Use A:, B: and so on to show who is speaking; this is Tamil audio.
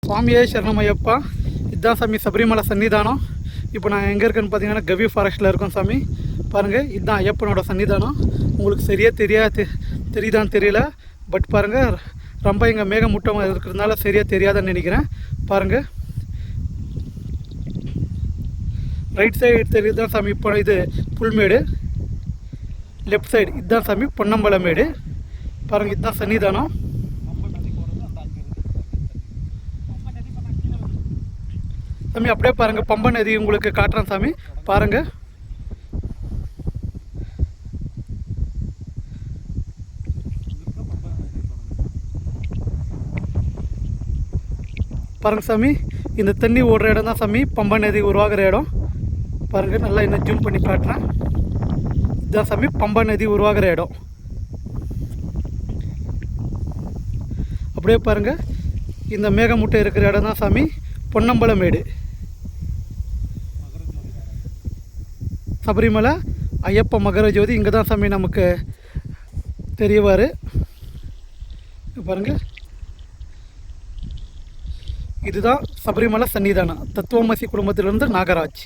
A: சுவாமியே சரணமையப்பா. இதுதான் சாமி சபரிமலை சன்னிதானம். இப்போ நான் எங்கே இருக்கேன்னு பார்த்தீங்கன்னா கவி ஃபாரஸ்ட்டில் இருக்கோம் சாமி. பாருங்கள், இதுதான் ஐயப்பனோட சன்னிதானம். உங்களுக்கு சரியாக தெரியுதான்னு தெரியல. பட் பாருங்கள், ரொம்ப இங்கே மேகமூட்டமாக இருக்கிறதுனால சரியாக தெரியாதுன்னு நினைக்கிறேன். பாருங்கள், ரைட் சைடு தெரியுது தான் சாமி இப்போ இது புல்மேடு. லெஃப்ட் சைடு இதுதான் சாமி பொன்னம்பல மேடு. பாருங்கள், இதுதான் சன்னிதானம். சாமி அப்படியே பாருங்கள், பம்பை நதி உங்களுக்கு காட்டுறேன் சாமி. பாருங்கள், பாருங்கள் சாமி, இந்த தண்ணி ஓடுற இடம் தான் சாமி பம்பை நதி உருவாகிற இடம். பாருங்கள், நல்லா இன்னும் ஜூம் பண்ணி காட்டுறேன். இதுதான் சாமி பம்பை நதி உருவாகிற இடம். அப்படியே பாருங்கள், இந்த மேகமூட்டை இருக்கிற இடம் தான் சாமி பொன்னம்பல மேடு. சபரிமலை ஐயப்ப மகர ஜோதி இங்கே தான் சாமி நமக்கு தெரியவார். பாருங்கள், இதுதான் சபரிமலை சன்னிதானம். தத்துவமசி குடும்பத்திலிருந்து நாகராஜ்.